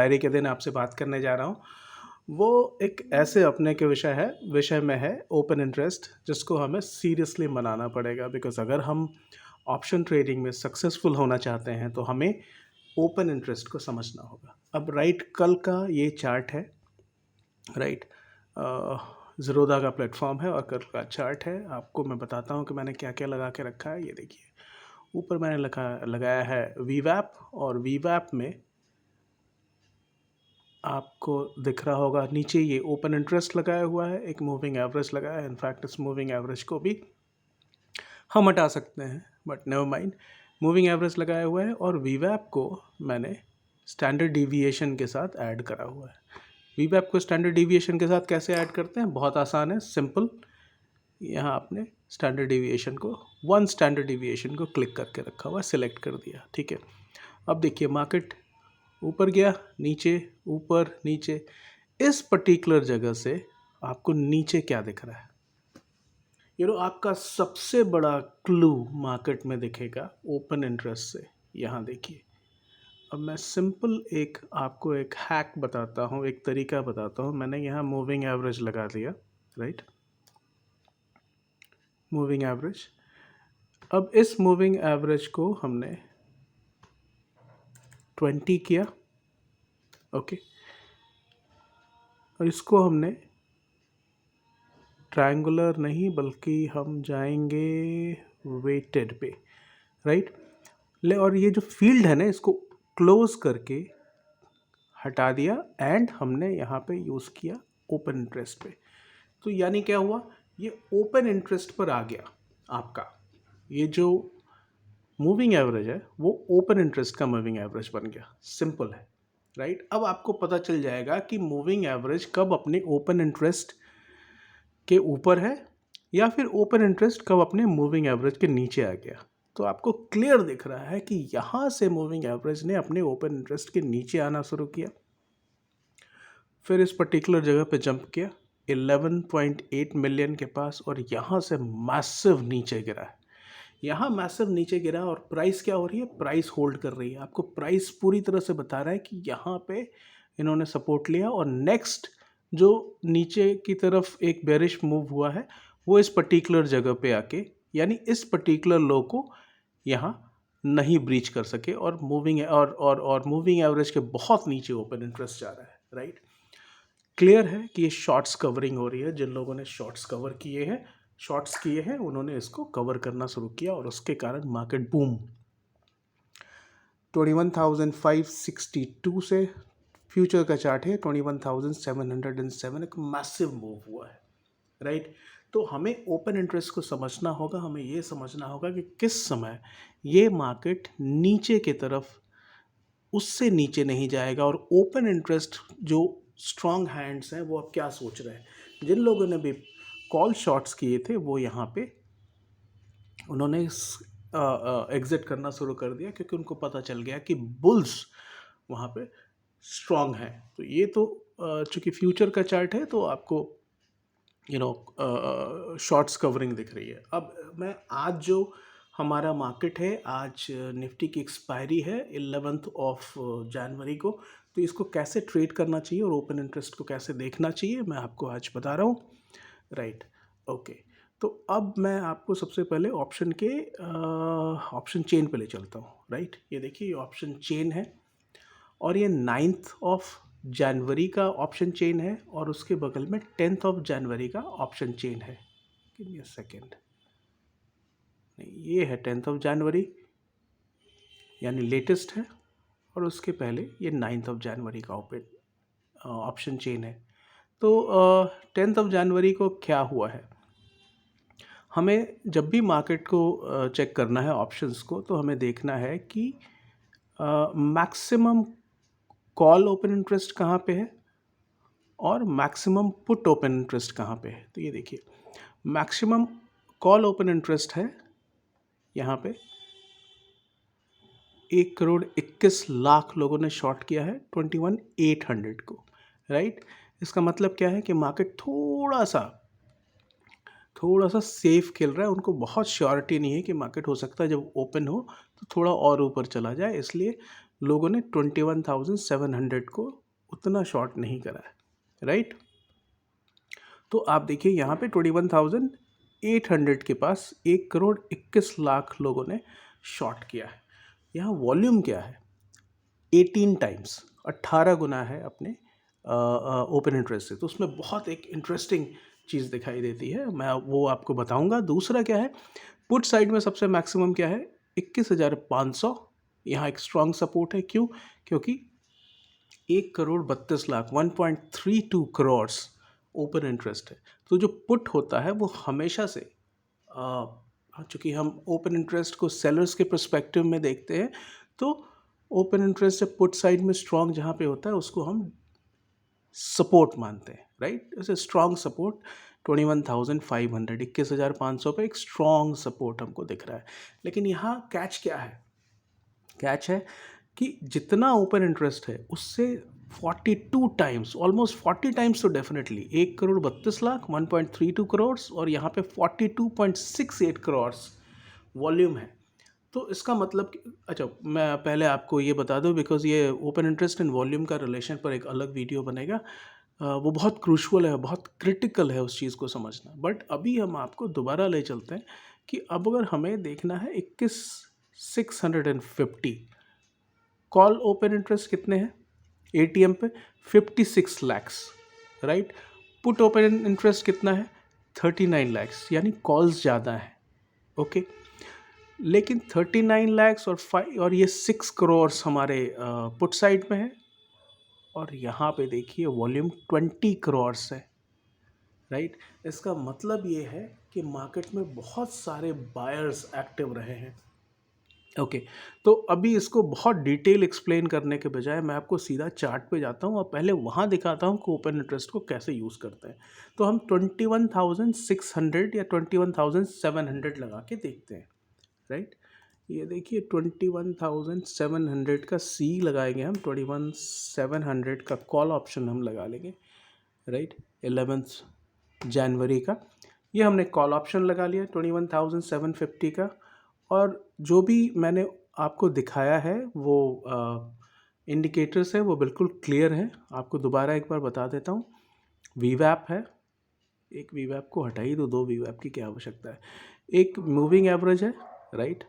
Diary के दिन आपसे बात करने जा रहा हूँ, वो एक ऐसे अपने के विषय में है ओपन इंटरेस्ट, जिसको हमें सीरियसली मनाना पड़ेगा। बिकॉज़ अगर हम ऑप्शन ट्रेडिंग में सक्सेसफुल होना चाहते हैं तो हमें ओपन इंटरेस्ट को समझना होगा। अब राइट, कल का ये चार्ट है, राइट, ज़ीरोधा का प्लेटफॉर्म है और कल का चार्ट है। आपको मैं बताता हूँ कि मैंने क्या क्या लगा के रखा है। ये देखिए, ऊपर मैंने लगाया है वीवैप, और वीवैप में आपको दिख रहा होगा नीचे ये ओपन इंटरेस्ट लगाया हुआ है, एक मूविंग एवरेज लगाया है। इनफैक्ट इस मूविंग एवरेज को भी हम हटा सकते हैं, but never mind, moving average लगाया हुआ है। और वीवैप को मैंने स्टैंडर्ड डिविएशन के साथ ऐड करा हुआ है। वीवैप को स्टैंडर्ड डिविएशन के साथ कैसे ऐड करते हैं? बहुत आसान है, सिंपल। यहाँ आपने स्टैंडर्ड डिविएशन को, वन स्टैंडर्ड डिविएशन को क्लिक करके रखा हुआ है, सिलेक्ट कर दिया, ठीक है। अब देखिए, मार्केट ऊपर गया, नीचे, ऊपर, नीचे। इस पर्टिकुलर जगह से आपको नीचे क्या दिख रहा है? आपका सबसे बड़ा क्लू मार्केट में दिखेगा ओपन इंटरेस्ट से। यहाँ देखिए, अब मैं सिंपल आपको एक हैक बताता हूँ, एक तरीका बताता हूँ। मैंने यहाँ मूविंग एवरेज लगा दिया, राइट, मूविंग एवरेज। अब इस मूविंग एवरेज को हमने 20 किया, ओके, और इसको हमने ट्रायंगुलर नहीं, बल्कि हम जाएंगे वेटेड पे, राइट। ले, और ये जो फील्ड है ना, इसको क्लोज करके हटा दिया, एंड हमने यहाँ पे यूज़ किया ओपन इंटरेस्ट पे। तो यानी क्या हुआ, ये ओपन इंटरेस्ट पर आ गया आपका। ये जो मूविंग एवरेज है वो ओपन इंटरेस्ट का मूविंग एवरेज बन गया। सिंपल है, राइट। अब आपको पता चल जाएगा कि मूविंग एवरेज कब अपने ओपन इंटरेस्ट के ऊपर है, या फिर ओपन इंटरेस्ट कब अपने मूविंग एवरेज के नीचे आ गया। तो आपको क्लियर दिख रहा है कि यहाँ से मूविंग एवरेज ने अपने ओपन इंटरेस्ट के नीचे आना शुरू किया, फिर इस पर्टिकुलर जगह पे जंप किया 11.8 मिलियन के पास, और यहाँ से मैसिव नीचे गिरा है। यहाँ मैसिव नीचे गिरा, और प्राइस क्या हो रही है? प्राइस होल्ड कर रही है। आपको प्राइस पूरी तरह से बता रहा है कि यहाँ पे इन्होंने सपोर्ट लिया, और नेक्स्ट जो नीचे की तरफ एक बेरिश मूव हुआ है वो इस पर्टिकुलर जगह पे आके, यानी इस पर्टिकुलर लो को यहाँ नहीं ब्रीच कर सके, और मूविंग एवरेज के बहुत नीचे ओपन इंटरेस्ट जा रहा है, राइट। क्लियर है कि ये शॉर्ट्स कवरिंग हो रही है। जिन लोगों ने शॉर्ट्स किए हैं उन्होंने इसको कवर करना शुरू किया, और उसके कारण मार्केट बूम 21,562 से, फ्यूचर का चार्ट है 21,707, एक मैसिव मूव हुआ है, राइट। तो हमें ओपन इंटरेस्ट को समझना होगा। हमें ये समझना होगा कि किस समय ये मार्केट नीचे की तरफ, उससे नीचे नहीं जाएगा। और ओपन इंटरेस्ट जो स्ट्रॉन्ग हैंड्स हैं वो अब क्या सोच रहे हैं? जिन लोगों ने भी कॉल शॉट्स किए थे वो यहाँ पे उन्होंने एग्ज़िट करना शुरू कर दिया, क्योंकि उनको पता चल गया कि बुल्स वहाँ पे स्ट्रॉन्ग हैं। तो ये तो चूँकि फ्यूचर का चार्ट है तो आपको शॉर्ट्स कवरिंग दिख रही है। अब मैं आज जो हमारा मार्केट है, आज निफ्टी की एक्सपायरी है 11 जनवरी को, तो इसको कैसे ट्रेड करना चाहिए और ओपन इंटरेस्ट को कैसे देखना चाहिए मैं आपको आज बता रहा हूँ, राइट, ओके। तो अब मैं आपको सबसे पहले ऑप्शन चेन पे ले चलता हूँ, राइट। ये देखिए, ये ऑप्शन चेन है, और ये 9 जनवरी का ऑप्शन चेन है, और उसके बगल में 10 जनवरी का ऑप्शन चेन है। गिव मी अ सेकेंड, नहीं, ये है 10 यानी लेटेस्ट है, और उसके पहले ये 9 का ऑप्शन चेन है। तो 10 को क्या हुआ है? हमें जब भी मार्केट को चेक करना है, ऑप्शंस को, तो हमें देखना है कि मैक्सिमम कॉल ओपन इंटरेस्ट कहाँ पे है और मैक्सिमम पुट ओपन इंटरेस्ट कहाँ पे है। तो ये देखिए, मैक्सिमम कॉल ओपन इंटरेस्ट है यहाँ पे 1,21,00,000 लोगों ने शॉर्ट किया है 21,800 को, राइट। इसका मतलब क्या है कि मार्केट थोड़ा सा सेफ खेल रहा है। उनको बहुत श्योरिटी नहीं है कि मार्केट हो सकता है जब ओपन हो तो थोड़ा और ऊपर चला जाए, इसलिए लोगों ने 21,700 को उतना शॉर्ट नहीं करा है, राइट। तो आप देखिए यहाँ पे 21,800 के पास 1,21,00,000 लोगों ने शॉर्ट किया है। यहाँ वॉल्यूम क्या है, 18 टाइम्स, 18 गुना है अपने ओपन इंटरेस्ट से। तो उसमें बहुत एक इंटरेस्टिंग चीज़ दिखाई देती है, मैं वो आपको बताऊंगा। दूसरा क्या है, पुट साइड में सबसे मैक्सिमम क्या है, 21,500। यहाँ एक स्ट्रॉन्ग सपोर्ट है, क्यों, क्योंकि 1,32,00,000 1.32 करोड़ ओपन इंटरेस्ट है। तो जो पुट होता है वो हमेशा से चूँकि हम ओपन इंटरेस्ट को सेलर्स के पर्सपेक्टिव में देखते हैं, तो ओपन इंटरेस्ट से पुट साइड में स्ट्रॉन्ग जहाँ पे होता है उसको हम सपोर्ट मानते हैं, राइट। जैसे स्ट्रॉन्ग सपोर्ट 21,500, 21,500 पे एक स्ट्रॉन्ग सपोर्ट हमको दिख रहा है। लेकिन यहाँ कैच क्या है, कैच है कि जितना ओपन इंटरेस्ट है उससे 42 टाइम्स, ऑलमोस्ट 40 टाइम्स तो डेफिनेटली, 1,32,00,000 1.32 करोड़, और यहाँ पे 42.68 करोड़ वॉल्यूम है। तो इसका मतलब अच्छा, मैं पहले आपको ये बता दूं, बिकॉज ये ओपन इंटरेस्ट एंड वॉल्यूम का रिलेशन पर एक अलग वीडियो बनेगा, वो बहुत क्रूशल है, बहुत क्रिटिकल है उस चीज़ को समझना। बट अभी हम आपको दोबारा ले चलते हैं कि अब अगर हमें देखना है 21,650 कॉल ओपन इंटरेस्ट कितने हैं एटीएम पे, 56 lakhs, right. Put open interest कितना है, 39 लाख्स, यानी कॉल्स ज़्यादा हैं, ओके। लेकिन 39 लाख्स और ये 6 करोड़ हमारे पुट साइड में है, और यहाँ पे देखिए वॉल्यूम 20 करोड़ है, राइट। इसका मतलब ये है कि मार्केट में बहुत सारे बायर्स एक्टिव रहे हैं, ओके। तो अभी इसको बहुत डिटेल एक्सप्लेन करने के बजाय मैं आपको सीधा चार्ट पे जाता हूँ और पहले वहाँ दिखाता हूँ कि ओपन इंटरेस्ट को कैसे यूज़ करते हैं। तो हम 21,600 या 21,700 लगा के देखते हैं, राइट। ये देखिए 21,700 का सी लगाएंगे हम, 21,700 का कॉल ऑप्शन हम लगा लेंगे, राइट। 11 जनवरी का ये हमने कॉल ऑप्शन लगा लिया 21,750 का। और जो भी मैंने आपको दिखाया है वो इंडिकेटर्स है वो बिल्कुल क्लियर है। आपको दोबारा एक बार बता देता हूँ। वीवैप है, एक वीवैप को हटाई तो दो वीवैप की क्या आवश्यकता है। एक मूविंग एवरेज है, राइट,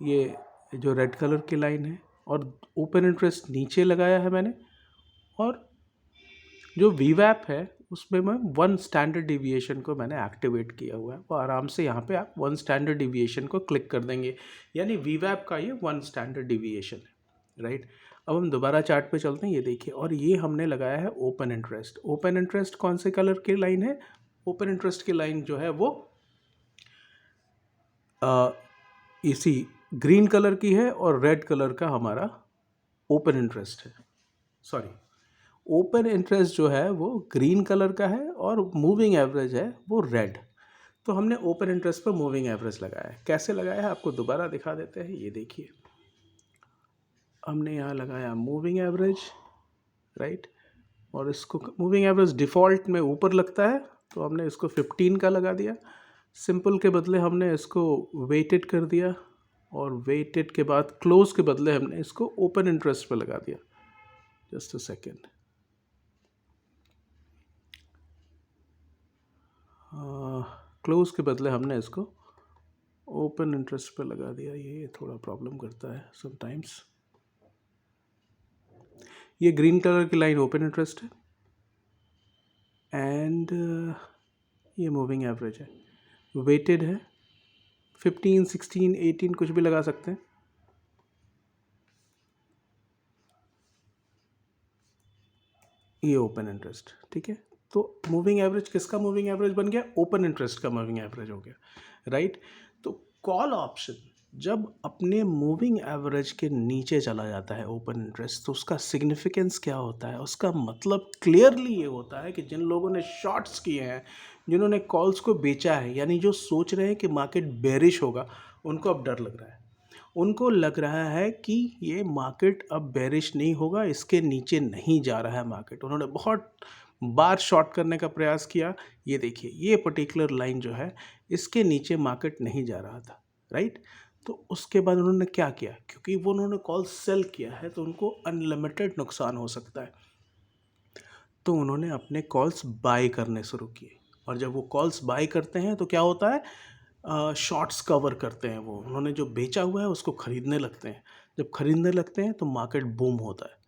ये जो रेड कलर की लाइन है, और ओपन इंटरेस्ट नीचे लगाया है मैंने। और जो वीवैप है उसमें मैं 1 स्टैंडर्ड डिविएशन को मैंने एक्टिवेट किया हुआ है, वो आराम से यहाँ पे आप 1 स्टैंडर्ड डिविएशन को क्लिक कर देंगे, यानी वीवैप का ये 1 स्टैंडर्ड डिविएशन है, राइट। अब हम दोबारा चार्ट पे चलते हैं, ये देखिए, और ये हमने लगाया है ओपन इंटरेस्ट। ओपन इंटरेस्ट कौन से कलर की लाइन है, ओपन इंटरेस्ट की लाइन जो है वो इसी ग्रीन कलर की है, और रेड कलर का हमारा ओपन इंटरेस्ट है, सॉरी, ओपन इंटरेस्ट जो है वो ग्रीन कलर का है और मूविंग एवरेज है वो रेड। तो हमने ओपन इंटरेस्ट पर मूविंग एवरेज लगाया है। कैसे लगाया है आपको दोबारा दिखा देते हैं, ये देखिए, हमने यहाँ लगाया मूविंग एवरेज, राइट। और इसको मूविंग एवरेज डिफ़ॉल्ट में ऊपर लगता है, तो हमने इसको 15 का लगा दिया। सिंपल के बदले हमने इसको वेटेड कर दिया, और वेटेड के बाद क्लोज के बदले हमने इसको ओपन इंटरेस्ट पर लगा दिया। जस्ट अ सेकेंड, क्लोज के बदले हमने इसको ओपन इंटरेस्ट पे लगा दिया। ये थोड़ा प्रॉब्लम करता है समटाइम्स। ये ग्रीन कलर की लाइन ओपन इंटरेस्ट है, एंड ये मूविंग एवरेज है, वेटेड है, 15, 16, 18 कुछ भी लगा सकते हैं। ये ओपन इंटरेस्ट, ठीक है। तो मूविंग एवरेज किसका मूविंग एवरेज बन गया, ओपन इंटरेस्ट का मूविंग एवरेज हो गया, राइट। तो कॉल ऑप्शन जब अपने मूविंग एवरेज के नीचे चला जाता है ओपन इंटरेस्ट, तो उसका सिग्निफिकेंस क्या होता है, उसका मतलब क्लियरली ये होता है कि जिन लोगों ने शॉर्ट्स किए हैं, जिन्होंने कॉल्स को बेचा है, यानी जो सोच रहे हैं कि मार्केट बेरिश होगा, उनको अब डर लग रहा है। उनको लग रहा है कि ये मार्केट अब बेरिश नहीं होगा, इसके नीचे नहीं जा रहा है मार्केट। उन्होंने बहुत बार शॉर्ट करने का प्रयास किया। ये देखिए, ये पर्टिकुलर लाइन जो है इसके नीचे मार्केट नहीं जा रहा था, राइट। तो उसके बाद उन्होंने क्या किया, क्योंकि वो उन्होंने कॉल सेल किया है तो उनको अनलिमिटेड नुकसान हो सकता है, तो उन्होंने अपने कॉल्स बाय करने शुरू किए। और जब वो कॉल्स बाय करते हैं तो क्या होता है, शॉर्ट्स कवर करते हैं, वो उन्होंने जो बेचा हुआ है उसको खरीदने लगते हैं। जब खरीदने लगते हैं तो मार्केट बूम होता है।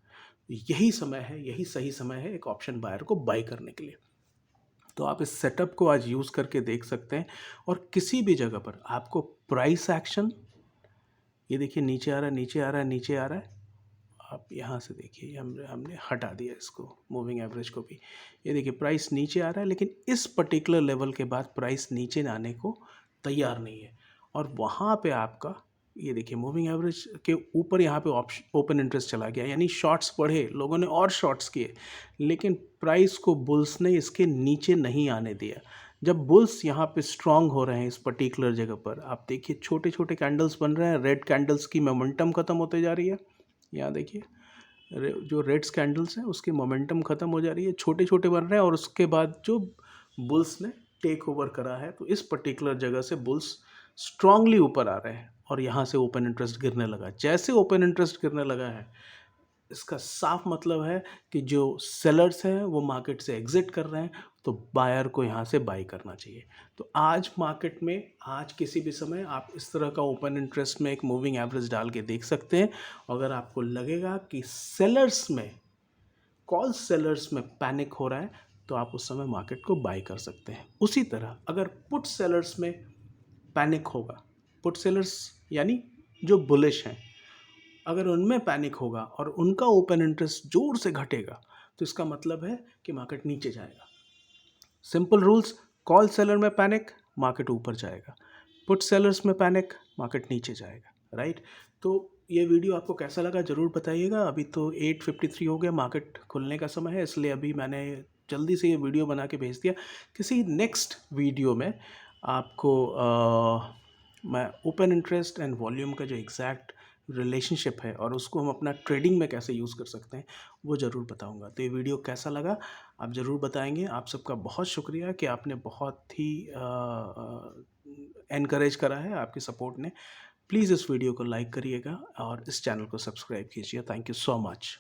यही समय है, यही सही समय है एक ऑप्शन बायर को बाय करने के लिए। तो आप इस सेटअप को आज यूज़ करके देख सकते हैं। और किसी भी जगह पर आपको प्राइस एक्शन, ये देखिए नीचे आ रहा है, नीचे आ रहा है, नीचे आ रहा है, आप यहाँ से देखिए, हमने हटा दिया इसको, मूविंग एवरेज को भी। ये देखिए प्राइस नीचे आ रहा है, लेकिन इस पर्टिकुलर लेवल के बाद प्राइस नीचे आने को तैयार नहीं है। और वहाँ पे आपका ये देखिए मूविंग एवरेज के ऊपर यहाँ पे ऑप्शन ओपन इंटरेस्ट चला गया, यानी शॉर्ट्स बढ़े, लोगों ने और शॉर्ट्स किए, लेकिन प्राइस को बुल्स ने इसके नीचे नहीं आने दिया। जब बुल्स यहाँ पे स्ट्रांग हो रहे हैं इस पर्टिकुलर जगह पर, आप देखिए छोटे छोटे कैंडल्स बन रहे हैं, रेड कैंडल्स की मोमेंटम ख़त्म होते जा रही है। यहाँ देखिए जो रेड्स कैंडल्स हैं उसकी मोमेंटम ख़त्म हो जा रही है, छोटे छोटे बन रहे हैं, और उसके बाद जो बुल्स ने टेक ओवर करा है, तो इस पर्टिकुलर जगह से बुल्स स्ट्रांगली ऊपर आ रहे हैं और यहाँ से ओपन इंटरेस्ट गिरने लगा। जैसे ओपन इंटरेस्ट गिरने लगा है, इसका साफ मतलब है कि जो सेलर्स हैं वो मार्केट से एग्जिट कर रहे हैं, तो बायर को यहाँ से बाई करना चाहिए। तो आज मार्केट में, आज किसी भी समय आप इस तरह का ओपन इंटरेस्ट में एक मूविंग एवरेज डाल के देख सकते हैं। अगर आपको लगेगा कि सेलर्स में, कॉल सेलर्स में पैनिक हो रहा है, तो आप उस समय मार्केट को बाई कर सकते हैं। उसी तरह अगर पुट सेलर्स में पैनिक होगा, पुट सेलर्स यानी जो बुलिश हैं, अगर उनमें पैनिक होगा और उनका ओपन इंटरेस्ट जोर से घटेगा, तो इसका मतलब है कि मार्केट नीचे जाएगा। सिंपल रूल्स, कॉल सेलर में पैनिक, मार्केट ऊपर जाएगा, पुट सेलर्स में पैनिक, मार्केट नीचे जाएगा, राइट। तो ये वीडियो आपको कैसा लगा ज़रूर बताइएगा। अभी तो 8:53 हो गया, मार्केट खुलने का समय है, इसलिए अभी मैंने जल्दी से ये वीडियो बना के भेज दिया। किसी नेक्स्ट वीडियो में आपको मैं ओपन इंटरेस्ट एंड वॉल्यूम का जो एग्जैक्ट रिलेशनशिप है और उसको हम अपना ट्रेडिंग में कैसे यूज़ कर सकते हैं वो ज़रूर बताऊंगा। तो ये वीडियो कैसा लगा आप ज़रूर बताएंगे। आप सबका बहुत शुक्रिया कि आपने बहुत ही एनकरेज करा है, आपके सपोर्ट ने। प्लीज़ इस वीडियो को लाइक करिएगा और इस चैनल को सब्सक्राइब कीजिए। Thank you so much.